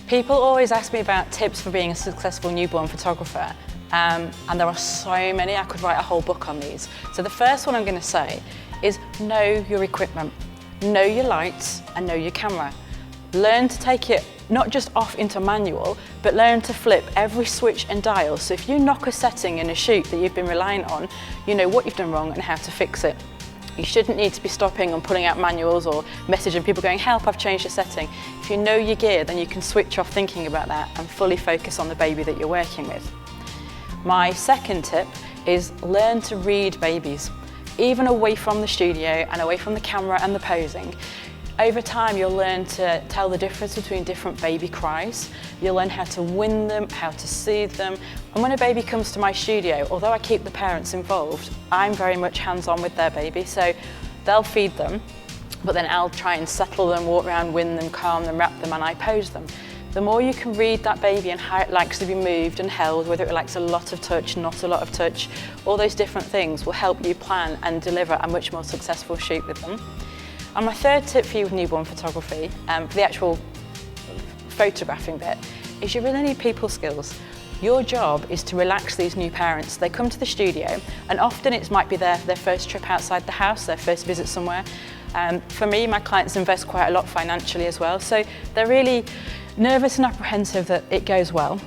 People always ask me about tips for being a successful newborn photographer, and there are so many. I could write a whole book on these. So the first one I'm going to say is know your equipment, know your lights and know your camera. Learn to take it not just off into manual, but learn to flip every switch and dial. So if you knock a setting in a shoot that you've been relying on, you know what you've done wrong and how to fix it. You shouldn't need to be stopping and pulling out manuals or messaging people going, help, I've changed the setting. If you know your gear, then you can switch off thinking about that and fully focus on the baby that you're working with. My second tip is learn to read babies. Even away from the studio and away from the camera and the posing, over time you'll learn to tell the difference between different baby cries. You'll learn how to win them, how to soothe them. And when a baby comes to my studio, although I keep the parents involved, I'm very much hands-on with their baby. So they'll feed them, but then I'll try and settle them, walk around, win them, calm them, wrap them, and I pose them. The more you can read that baby and how it likes to be moved and held, whether it likes a lot of touch, not a lot of touch, all those different things will help you plan and deliver a much more successful shoot with them. And my third tip for you with newborn photography, for the actual photographing bit, is you really need people skills. Your job is to relax these new parents. They come to the studio and often it might be their first trip outside the house, their first visit somewhere. For me, my clients invest quite a lot financially as well, so they're really nervous and apprehensive that it goes well.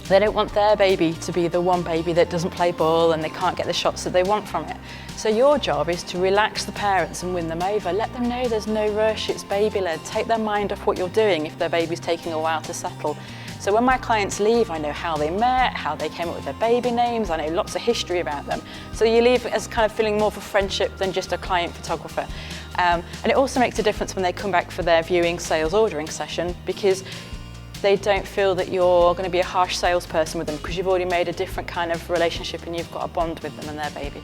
They don't want their baby to be the one baby that doesn't play ball and they can't get the shots that they want from it. So your job is to relax the parents and win them over. Let them know there's no rush, it's baby-led. Take their mind off what you're doing if their baby's taking a while to settle. So when my clients leave, I know how they met, how they came up with their baby names, I know lots of history about them. So you leave as kind of feeling more of a friendship than just a client photographer. And it also makes a difference when they come back for their viewing, sales, ordering session, because they don't feel that you're going to be a harsh salesperson with them because you've already made a different kind of relationship and you've got a bond with them and their baby.